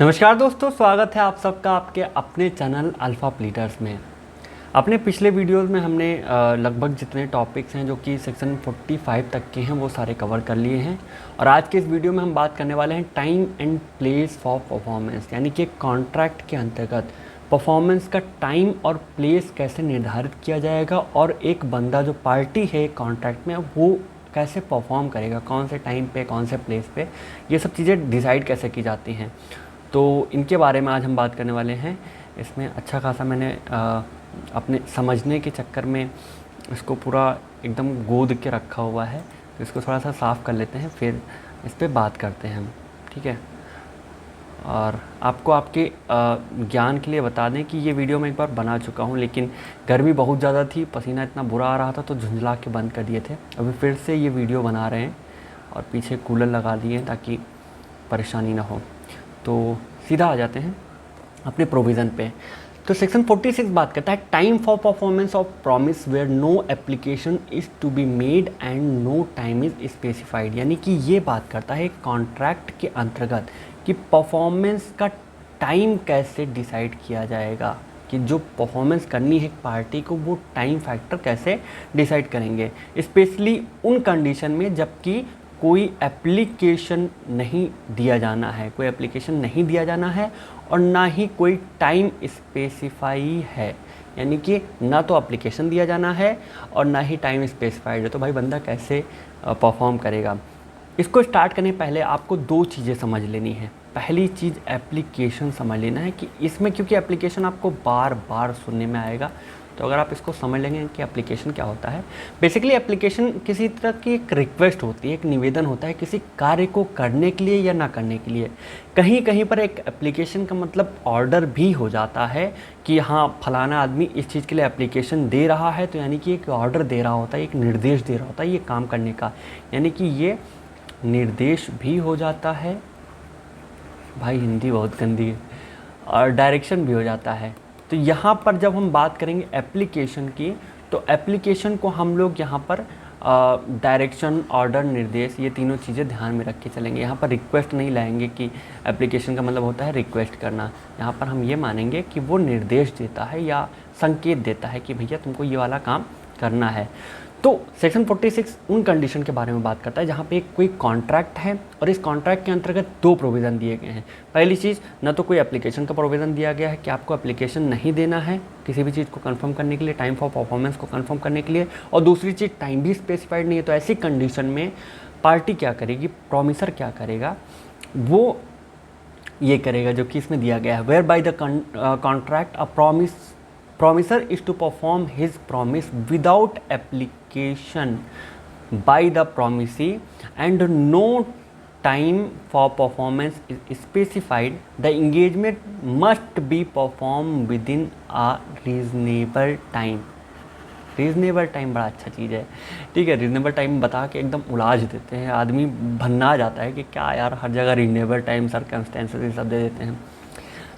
नमस्कार दोस्तों, स्वागत है आप सबका आपके अपने चैनल अल्फ़ा प्लीटर्स में। अपने पिछले वीडियोस में हमने लगभग जितने टॉपिक्स हैं जो कि सेक्शन 45 तक के हैं वो सारे कवर कर लिए हैं। और आज के इस वीडियो में हम बात करने वाले हैं time and place for performance, यानी कि कॉन्ट्रैक्ट के अंतर्गत परफॉर्मेंस का टाइम और प्लेस कैसे निर्धारित किया जाएगा और एक बंदा जो पार्टी है कॉन्ट्रैक्ट में वो कैसे परफॉर्म करेगा, कौन से टाइम पे कौन से प्लेस पे, ये सब चीज़ें डिसाइड कैसे की जाती हैं। तो इनके बारे में आज हम बात करने वाले हैं। इसमें अच्छा खासा मैंने अपने समझने के चक्कर में इसको पूरा एकदम गोद के रखा हुआ है, तो इसको थोड़ा सा साफ़ कर लेते हैं, फिर इस पर बात करते हैं हम, ठीक है। और आपको आपके ज्ञान के लिए बता दें कि ये वीडियो मैं एक बार बना चुका हूँ, लेकिन गर्मी बहुत ज़्यादा थी, पसीना इतना बुरा आ रहा था तो झुंझला के बंद कर दिए थे। अभी फिर से ये वीडियो बना रहे हैं और पीछे कूलर लगा दिए हैं ताकि परेशानी ना हो। तो सीधा आ जाते हैं अपने प्रोविज़न पे। तो सेक्शन 46 बात करता है time for performance of promise where no application is to be made and no time is specified, यानी कि ये बात करता है कॉन्ट्रैक्ट के अंतर्गत कि परफॉर्मेंस का टाइम कैसे डिसाइड किया जाएगा, कि जो परफॉर्मेंस करनी है एक पार्टी को वो टाइम फैक्टर कैसे डिसाइड करेंगे, स्पेशली उन कंडीशन में जबकि कोई एप्लीकेशन नहीं दिया जाना है, कोई एप्लीकेशन नहीं दिया जाना है और ना ही कोई टाइम स्पेसिफाई है, यानी कि ना तो एप्लीकेशन दिया जाना है और ना ही टाइम स्पेसिफाइड है। तो भाई बंदा कैसे परफॉर्म करेगा। इसको स्टार्ट करने पहले आपको दो चीज़ें समझ लेनी है। पहली चीज़ एप्लीकेशन समझ लेना है कि इसमें, क्योंकि एप्लीकेशन आपको बार बार सुनने में आएगा, तो अगर आप इसको समझ लेंगे कि एप्लीकेशन क्या होता है। बेसिकली एप्लीकेशन किसी तरह की एक रिक्वेस्ट होती है, एक निवेदन होता है किसी कार्य को करने के लिए या ना करने के लिए। कहीं कहीं पर एक एप्लीकेशन का मतलब ऑर्डर भी हो जाता है कि हाँ फलाना आदमी इस चीज़ के लिए एप्लीकेशन दे रहा है, तो यानी कि एक ऑर्डर दे रहा होता है, एक निर्देश दे रहा होता है ये काम करने का, यानी कि ये निर्देश भी हो जाता है। भाई हिंदी बहुत गंदी है। और डायरेक्शन भी हो जाता है। तो यहाँ पर जब हम बात करेंगे एप्लीकेशन की, तो एप्लीकेशन को हम लोग यहाँ पर डायरेक्शन, ऑर्डर, निर्देश, ये तीनों चीज़ें ध्यान में रख के चलेंगे। यहाँ पर रिक्वेस्ट नहीं लाएंगे कि एप्लीकेशन का मतलब होता है रिक्वेस्ट करना। यहाँ पर हम ये मानेंगे कि वो निर्देश देता है या संकेत देता है कि भैया तुमको ये वाला काम करना है। तो सेक्शन 46 उन कंडीशन के बारे में बात करता है जहाँ पे कोई कॉन्ट्रैक्ट है और इस कॉन्ट्रैक्ट के अंतर्गत दो प्रोविज़न दिए गए हैं। पहली चीज़, न तो कोई एप्लीकेशन का प्रोविज़न दिया गया है कि आपको एप्लीकेशन नहीं देना है किसी भी चीज़ को कंफर्म करने के लिए, टाइम फॉर परफॉर्मेंस को कंफर्म करने के लिए, और दूसरी चीज़ टाइम भी स्पेसिफाइड नहीं है। तो ऐसी कंडीशन में पार्टी क्या करेगी, प्रॉमिसर क्या करेगा, वो ये करेगा जो कि इसमें दिया गया है, where by the contract a promiser is to perform his promise without application by the promisee and no time for performance is specified. The engagement must be performed within a reasonable time. Reasonable time बड़ा अच्छा चीज़ है, ठीक है। Reasonable time बता के एकदम उलाझ देते हैं, आदमी भन्ना जाता है कि क्या यार हर जगह रीज़नेबल टाइम, सर्कमस्टेंसेस ये सब दे देते हैं।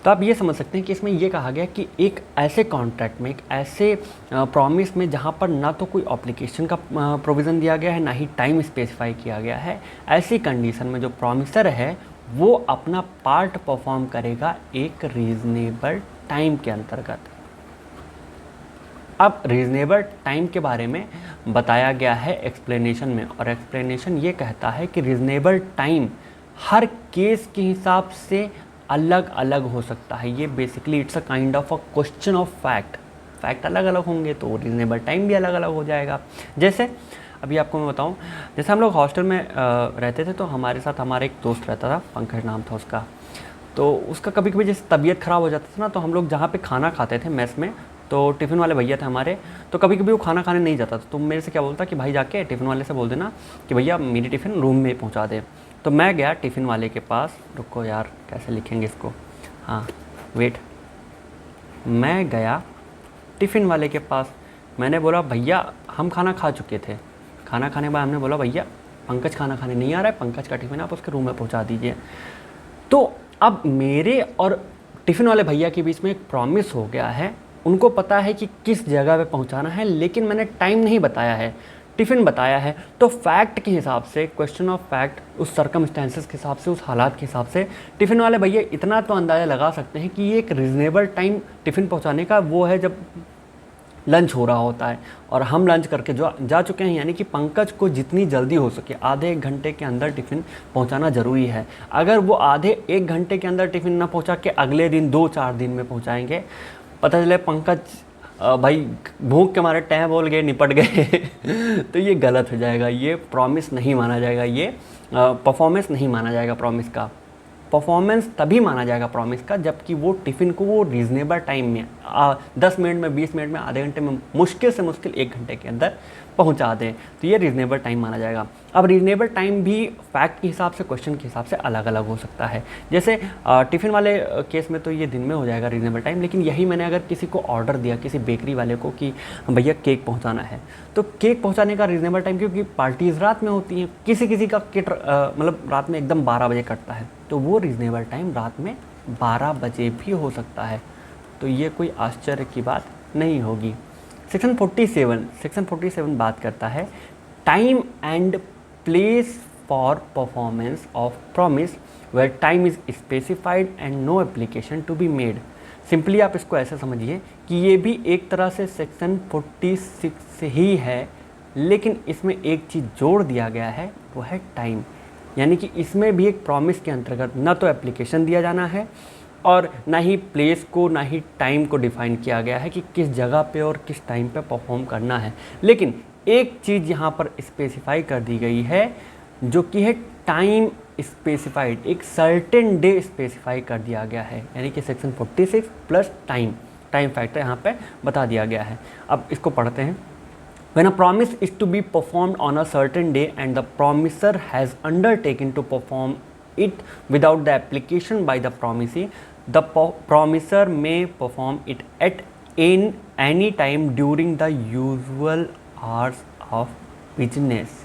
तो आप ये समझ सकते हैं कि इसमें ये कहा गया कि एक ऐसे कॉन्ट्रैक्ट में, एक ऐसे प्रॉमिस में जहाँ पर ना तो कोई एप्लीकेशन का प्रोविज़न दिया गया है ना ही टाइम स्पेसिफाई किया गया है, ऐसी कंडीशन में जो प्रॉमिसर है वो अपना पार्ट परफॉर्म करेगा एक रीज़नेबल टाइम के अंतर्गत। अब रीज़नेबल टाइम के बारे में बताया गया है एक्सप्लेनेशन में, और एक्सप्लेनेशन ये कहता है कि रीज़नेबल टाइम हर केस के हिसाब से अलग अलग हो सकता है। ये basically it's a kind of a question of fact अलग अलग होंगे तो रीज़नेबल टाइम भी अलग अलग हो जाएगा। जैसे अभी आपको मैं बताऊं, जैसे हम लोग हॉस्टल में रहते थे तो हमारे साथ हमारा एक दोस्त रहता था, पंकज नाम था उसका। तो उसका कभी कभी जैसे तबीयत ख़राब हो जाता था ना, तो हम लोग जहाँ पे खाना खाते थे मेस में, तो टिफ़िन वाले भैया थे हमारे, तो कभी कभी वो खाना खाने नहीं जाता था, तो मेरे से क्या बोलता कि भाई जाके टिफ़िन वाले से बोल देना कि भैया मेरी टिफ़िन रूम में पहुँचा दे। तो मैं गया टिफ़िन वाले के पास, रुको यार कैसे लिखेंगे इसको, हाँ वेट, मैं गया टिफ़िन वाले के पास, मैंने बोला भैया हम खाना खा चुके थे। खाना खाने के बाद हमने बोला भैया पंकज खाना खाने नहीं आ रहा है, पंकज का टिफ़िन आप उसके रूम में पहुंचा दीजिए। तो अब मेरे और टिफ़िन वाले भैया के बीच में एक प्रॉमिस हो गया है, उनको पता है कि किस जगह पे पहुंचाना है, लेकिन मैंने टाइम नहीं बताया है। टिफ़िन बताया है, तो फैक्ट के हिसाब से, क्वेश्चन ऑफ फैक्ट, उस सर्कमस्टेंसेस के हिसाब से, उस हालात के हिसाब से टिफ़िन वाले भैया इतना तो अंदाज़ा लगा सकते हैं कि ये एक रीज़नेबल टाइम टिफ़िन पहुंचाने का वो है जब लंच हो रहा होता है और हम लंच करके जो जा चुके हैं, यानी कि पंकज को जितनी जल्दी हो सके आधे एक घंटे के अंदर टिफ़िन पहुंचाना ज़रूरी है। अगर वो आधे एक घंटे के अंदर टिफ़िन ना पहुंचा के अगले दिन 2-4 दिन में पहुंचाएंगे, पता चले पंकज भाई भूख के मारे टैं बोल गए, निपट गए तो ये गलत हो जाएगा, ये प्रॉमिस नहीं माना जाएगा, ये परफॉर्मेंस नहीं माना जाएगा प्रॉमिस का। परफॉर्मेंस तभी माना जाएगा प्रॉमिस का जबकि वो टिफ़िन को वो रीज़नेबल टाइम में 10 मिनट में, 20 मिनट में, आधे घंटे में, मुश्किल से मुश्किल 1 घंटे के अंदर पहुंचा दें, तो ये रीज़नेबल टाइम माना जाएगा। अब रीज़नेबल टाइम भी फैक्ट के हिसाब से, क्वेश्चन के हिसाब से अलग अलग हो सकता है। जैसे टिफ़िन वाले केस में तो ये दिन में हो जाएगा रीज़नेबल टाइम, लेकिन यही मैंने अगर किसी को ऑर्डर दिया, किसी बेकरी वाले को कि भैया केक पहुंचाना है, तो केक पहुंचाने का रीज़नेबल टाइम, क्योंकि पार्टीज़ रात में होती हैं, किसी का किट मतलब रात में एकदम 12 बजे कटता है, तो वो रीज़नेबल टाइम रात में 12 बजे भी हो सकता है, तो ये कोई आश्चर्य की बात नहीं होगी। सेक्शन 47 बात करता है time and place for performance of promise where time is specified and no application to be made. Simply आप इसको ऐसे समझिए कि ये भी एक तरह से सेक्शन 46 से ही है, लेकिन इसमें एक चीज़ जोड़ दिया गया है, वो है टाइम। यानी कि इसमें भी एक प्रॉमिस के अंतर्गत ना तो एप्लीकेशन दिया जाना है और ना ही प्लेस को, ना ही टाइम को डिफ़ाइन किया गया है कि किस जगह पे और किस टाइम पे परफॉर्म करना है। लेकिन एक चीज़ यहाँ पर स्पेसिफाई कर दी गई है जो कि है टाइम स्पेसिफाइड, एक सर्टेन डे स्पेसिफाई कर दिया गया है, यानी कि सेक्शन 46 प्लस टाइम फैक्टर यहाँ पे बता दिया गया है। अब इसको पढ़ते हैं। When a promise is to be performed on a certain day and the promiser has undertaken to perform it without the application by the promisee, the promiser may perform it at any time during the usual hours of business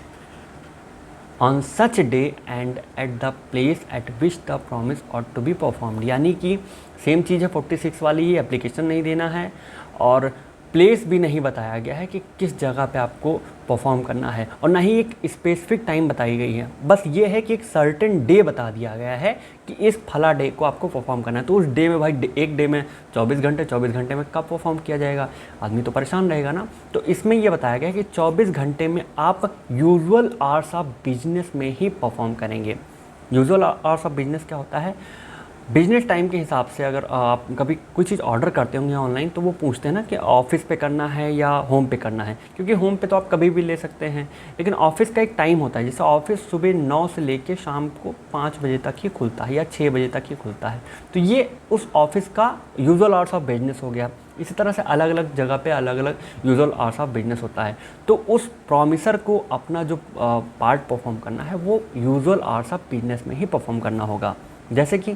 on such day and at the place at which the promise ought to be performed। यानी कि same चीज़ है 46 वाली, ही application नहीं देना है और place भी नहीं बताया गया है कि किस जगह पे आपको परफॉर्म करना है, और ना ही एक स्पेसिफिक टाइम बताई गई है। बस ये है कि एक सर्टेन डे बता दिया गया है कि इस फला डे को आपको परफॉर्म करना है। तो उस डे में भाई एक डे में 24 घंटे में कब परफॉर्म किया जाएगा, आदमी तो परेशान रहेगा ना। तो इसमें ये बताया गया है कि 24 घंटे में आप यूजुअल आवर्स ऑफ बिजनेस में ही परफॉर्म करेंगे। यूजुअल आवर्स ऑफ बिजनेस क्या होता है? बिजनेस टाइम के हिसाब से अगर आप कभी कोई चीज़ ऑर्डर करते होंगे ऑनलाइन, तो वो पूछते हैं ना कि ऑफिस पे करना है या होम पे करना है, क्योंकि होम पे तो आप कभी भी ले सकते हैं, लेकिन ऑफिस का एक टाइम होता है। जैसे ऑफिस सुबह 9 से लेके शाम को 5 बजे तक ही खुलता है या 6 बजे तक ही खुलता है, तो ये उस ऑफिस का यूजुअल आवर्स ऑफ बिजनेस हो गया। इसी तरह से अलग अलग जगह पे अलग अलग यूजुअल आवर्स ऑफ बिजनेस होता है। तो उस प्रॉमिसर को अपना जो पार्ट परफॉर्म करना है वो यूजुअल आवर्स ऑफ बिजनेस में ही परफॉर्म करना होगा। जैसे कि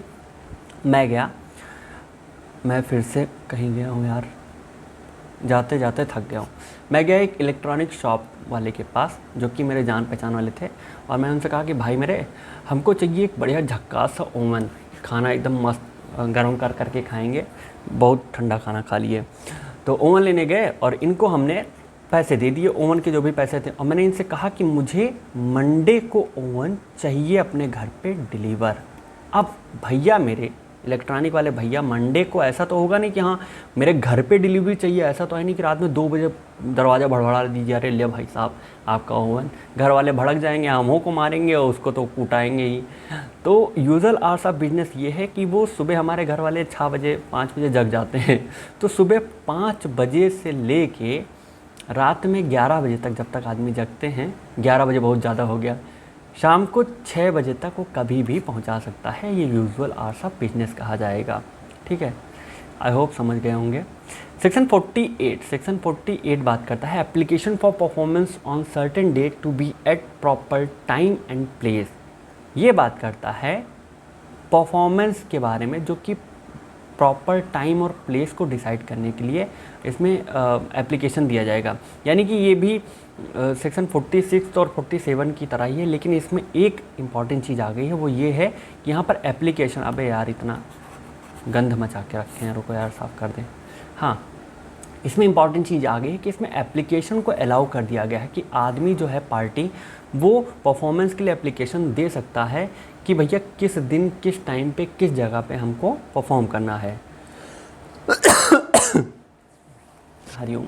मैं फिर से कहीं गया हूँ यार, जाते जाते थक गया हूँ। मैं गया एक इलेक्ट्रॉनिक शॉप वाले के पास जो कि मेरे जान पहचान वाले थे, और मैंने उनसे कहा कि भाई मेरे हमको चाहिए एक बढ़िया झक्कास सा ओवन, खाना एकदम मस्त गर्म कर करके खाएंगे, बहुत ठंडा खाना खा लिए। तो ओवन लेने गए और इनको हमने पैसे दे दिए, ओवन के जो भी पैसे थे, और मैंने इनसे कहा कि मुझे मंडे को ओवन चाहिए अपने घर पे डिलीवर। अब भैया मेरे इलेक्ट्रॉनिक वाले भैया मंडे को ऐसा तो होगा नहीं कि हाँ मेरे घर पे डिलीवरी चाहिए, ऐसा तो है नहीं कि रात में 2 बजे दरवाज़ा भड़बड़ा दीजिए, अरे ले भाई साहब आपका ओवन। घर वाले भड़क जाएंगे, हमों को मारेंगे और उसको तो कूटाएंगे ही। तो यूजुअल आवर्स ऑफ बिजनेस ये है कि वो सुबह हमारे घर वाले 6 बजे 5 बजे जग जाते हैं, तो सुबह 5 बजे से ले के रात में 11 बजे तक जब तक आदमी जगते हैं, 11 बजे बहुत ज़्यादा हो गया, शाम को 6 बजे तक वो कभी भी पहुंचा सकता है। ये यूजुअल आवर्स ऑफ बिजनेस कहा जाएगा। ठीक है, आई होप समझ गए होंगे। सेक्शन 48 बात करता है application for performance on certain day to be at proper time and place. ये बात करता है परफॉर्मेंस के बारे में, जो कि प्रॉपर टाइम और प्लेस को डिसाइड करने के लिए इसमें एप्लीकेशन दिया जाएगा। यानी कि ये भी सेक्शन 46 और 47 की तरह ही है, लेकिन इसमें एक इम्पॉर्टेंट चीज़ आ गई है, वो ये है कि यहाँ पर एप्लीकेशन, अबे यार इतना गंध मचा के रखे हैं, रुको यार साफ़ कर दें। हाँ, इसमें इंपॉर्टेंट चीज़ आ गई है कि इसमें एप्लीकेशन को अलाउ कर दिया गया है कि आदमी जो है पार्टी वो परफॉर्मेंस के लिए एप्लीकेशन दे सकता है कि भैया किस दिन किस टाइम पे किस जगह पे हमको परफॉर्म करना है। हरिओम।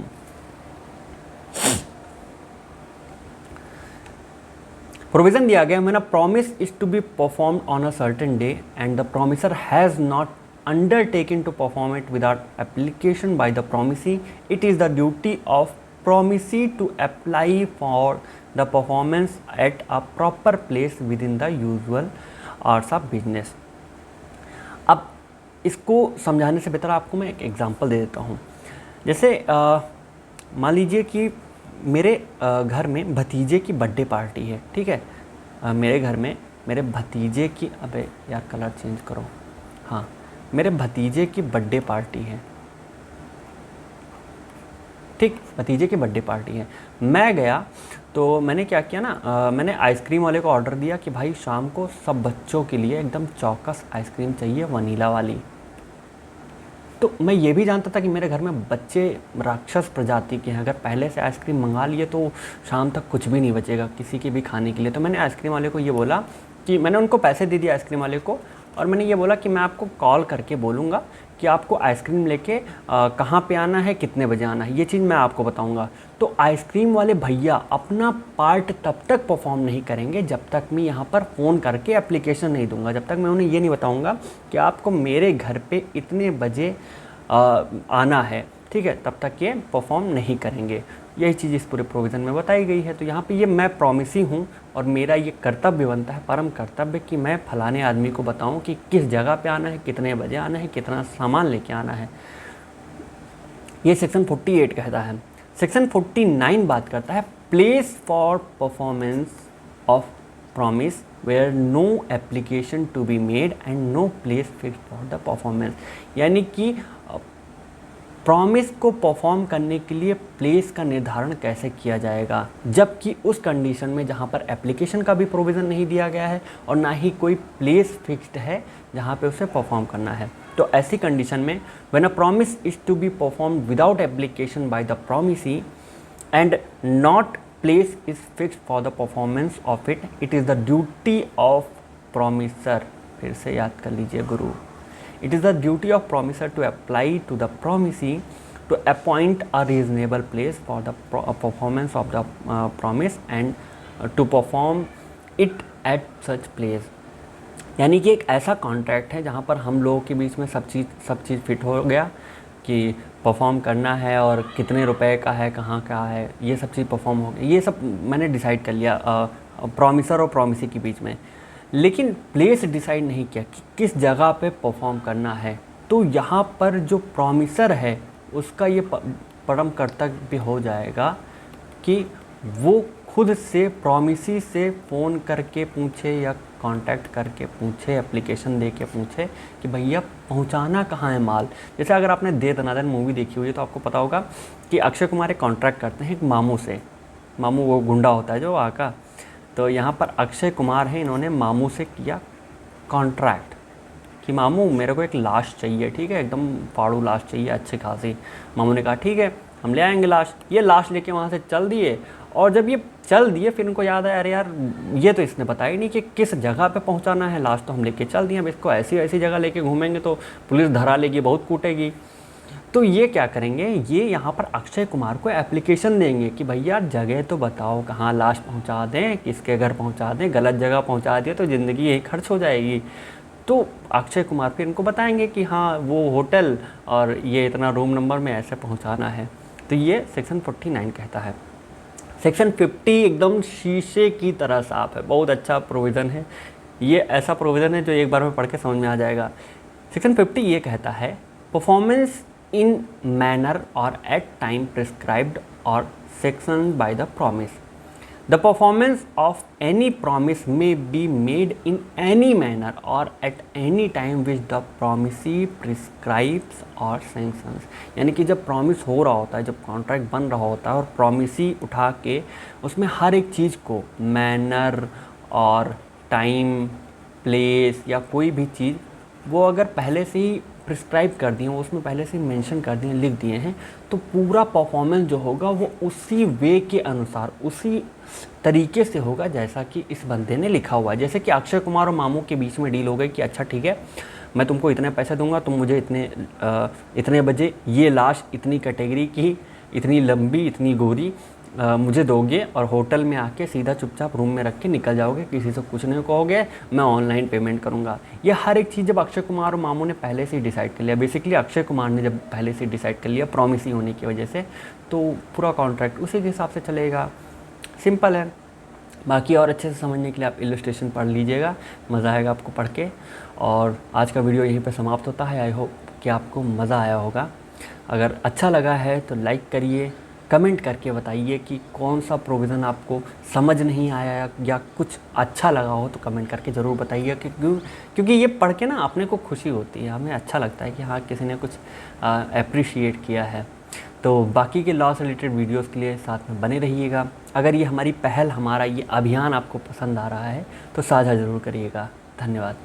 प्रोविजन दिया गया when a promise is to be performed on a certain day and the promiser has not undertaken to perform it without application by the promisee, it is the duty of promisee to apply for the performance at a proper place within the usual hours of business। अब इसको समझाने से बेहतर आपको मैं एक example दे देता हूँ। जैसे मान लीजिए कि मेरे घर में भतीजे की बर्थडे पार्टी है, ठीक है। मेरे घर में मेरे भतीजे की, अबे यार कलर चेंज करो, हाँ, मेरे भतीजे की बर्थडे पार्टी है, ठीक, भतीजे की बर्थडे पार्टी है। मैं गया तो मैंने क्या किया ना, मैंने आइसक्रीम वाले को ऑर्डर दिया कि भाई शाम को सब बच्चों के लिए एकदम चौकस आइसक्रीम चाहिए, वनीला वाली। तो मैं ये भी जानता था कि मेरे घर में बच्चे राक्षस प्रजाति के हैं, अगर पहले से आइसक्रीम मंगा लिए तो शाम तक कुछ भी नहीं बचेगा किसी के भी खाने के लिए। तो मैंने आइसक्रीम वाले को ये बोला कि मैंने उनको पैसे दे दिए आइसक्रीम वाले को, और मैंने ये बोला कि मैं आपको कॉल करके बोलूँगा कि आपको आइसक्रीम लेके कहाँ पे आना है, कितने बजे आना है, ये चीज़ मैं आपको बताऊँगा। तो आइसक्रीम वाले भैया अपना पार्ट तब तक परफॉर्म नहीं करेंगे जब तक मैं यहाँ पर फ़ोन करके एप्लीकेशन नहीं दूंगा, जब तक मैं उन्हें ये नहीं बताऊँगा कि आपको मेरे घर पे इतने बजे आना है, ठीक है, तब तक ये परफॉर्म नहीं करेंगे। यही चीज़ इस पूरे प्रोविज़न में बताई गई है। तो यहाँ पे ये मैं प्रॉमिसी हूँ और मेरा ये कर्तव्य बनता है, परम कर्तव्य, कि मैं फलाने आदमी को बताऊँ कि किस जगह पे आना है, कितने बजे आना है, कितना सामान लेके आना है। ये सेक्शन 48 कहता है। सेक्शन 49 बात करता है place for performance of promise where no application to be made and no place fix for the performance. यानी कि प्रॉमिस को परफॉर्म करने के लिए प्लेस का निर्धारण कैसे किया जाएगा, जबकि उस कंडीशन में जहाँ पर एप्लीकेशन का भी प्रोविज़न नहीं दिया गया है और ना ही कोई प्लेस फिक्स्ड है जहाँ पे उसे परफॉर्म करना है। तो ऐसी कंडीशन में when a promise is to be performed without application by the promisee and not place is fixed for the performance of it, it is the duty of promisor. फिर से याद कर लीजिए गुरु। It is the duty of promisor to apply to the promisee to appoint a reasonable place for the performance of the promise and to perform it at such place। यानी कि एक ऐसा contract है जहाँ पर हम लोगों के बीच में सब चीज़ फिट हो गया कि परफॉर्म करना है और कितने रुपए का है, कहाँ का है, ये सब चीज़ परफॉर्म हो गया, ये सब मैंने डिसाइड कर लिया प्रॉमिसर और प्रॉमिसी के बीच में। लेकिन प्लेस डिसाइड नहीं किया कि किस जगह पे परफॉर्म करना है। तो यहाँ पर जो प्रॉमिसर है उसका ये परम कर्तव्य हो जाएगा कि वो खुद से प्रॉमिसी से फ़ोन करके पूछे या कांटेक्ट करके पूछे, एप्लीकेशन दे के पूछे कि भैया पहुँचाना कहाँ है माल। जैसे अगर आपने दे दनादन मूवी देखी हुई है तो आपको पता होगा कि अक्षय कुमार एक कॉन्ट्रैक्ट करते हैं एक मामू से। मामू वो गुंडा होता है जो वहाँ का। तो यहाँ पर अक्षय कुमार है, इन्होंने मामू से किया कॉन्ट्रैक्ट कि मामू मेरे को एक लाश चाहिए, ठीक है, एकदम फाड़ू लाश चाहिए अच्छी खासी। मामू ने कहा ठीक है हम ले आएंगे लाश। ये लाश लेके वहाँ से चल दिए, और जब ये चल दिए फिर इनको याद आया अरे यार ये तो इसने बताया ही नहीं कि किस जगह पे पहुँचाना है। लाश तो हम लेके चल दिए, अब इसको ऐसी ऐसी जगह लेके घूमेंगे तो पुलिस धरा लेगी, बहुत कूटेगी। तो ये क्या करेंगे, ये यहाँ पर अक्षय कुमार को एप्लीकेशन देंगे कि भैया जगह तो बताओ कहाँ लाश पहुँचा दें, किसके घर पहुँचा दें, गलत जगह पहुँचा दिए तो ज़िंदगी यही खर्च हो जाएगी। तो अक्षय कुमार फिर इनको बताएंगे कि हाँ वो होटल और ये इतना रूम नंबर में ऐसे पहुँचाना है। तो ये सेक्शन 49 कहता है। सेक्शन 50 एकदम शीशे की तरह साफ है, बहुत अच्छा प्रोविज़न है। ये ऐसा प्रोविज़न है जो एक बार में पढ़ के समझ में आ जाएगा। सेक्शन 50 ये कहता है performance in manner or at time prescribed or sanctioned by the promise. The performance of any promise may be made in any manner or at any time which the promisee prescribes or sanctions। यानी कि जब promise हो रहा होता है, जब contract बन रहा होता है और प्रॉमिसी उठा के उसमें हर एक चीज़ को मैनर और टाइम, प्लेस या कोई भी चीज़ वो अगर पहले से ही प्रिस्क्राइब कर दिए, वो उसमें पहले से मेंशन कर दिए, लिख दिए हैं, तो पूरा परफॉर्मेंस जो होगा वो उसी वे के अनुसार, उसी तरीके से होगा जैसा कि इस बंदे ने लिखा हुआ है। जैसे कि अक्षय कुमार और मामू के बीच में डील हो गई कि अच्छा ठीक है, मैं तुमको इतने पैसे दूंगा, तुम मुझे इतने बजे ये लाश इतनी कैटेगरी की, इतनी लंबी, इतनी गोरी मुझे दोगे, और होटल में आके सीधा चुपचाप रूम में रख के निकल जाओगे, किसी से कुछ नहीं कहोगे, मैं ऑनलाइन पेमेंट करूँगा। ये हर एक चीज़ जब अक्षय कुमार और मामू ने पहले से ही डिसाइड कर लिया, बेसिकली अक्षय कुमार ने जब पहले से डिसाइड कर लिया प्रॉमिस ही होने की वजह से, तो पूरा कॉन्ट्रैक्ट उसी के हिसाब से चलेगा। सिंपल है। बाकी और अच्छे से समझने के लिए आप इलस्ट्रेशन पढ़ लीजिएगा, मज़ा आएगा आपको पढ़ के। और आज का वीडियो यहीं पे समाप्त होता है। आई होप कि आपको मज़ा आया होगा। अगर अच्छा लगा है तो लाइक करिए, कमेंट करके बताइए कि कौन सा प्रोविज़न आपको समझ नहीं आया या कुछ अच्छा लगा हो, तो कमेंट करके ज़रूर बताइए कि क्योंकि ये पढ़ के ना अपने को खुशी होती है, हमें अच्छा लगता है कि हाँ किसी ने कुछ अप्रिशिएट किया है। तो बाकी के लॉ से रिलेटेड वीडियोस के लिए साथ में बने रहिएगा। अगर ये हमारी पहल, हमारा ये अभियान आपको पसंद आ रहा है तो साझा ज़रूर करिएगा। धन्यवाद।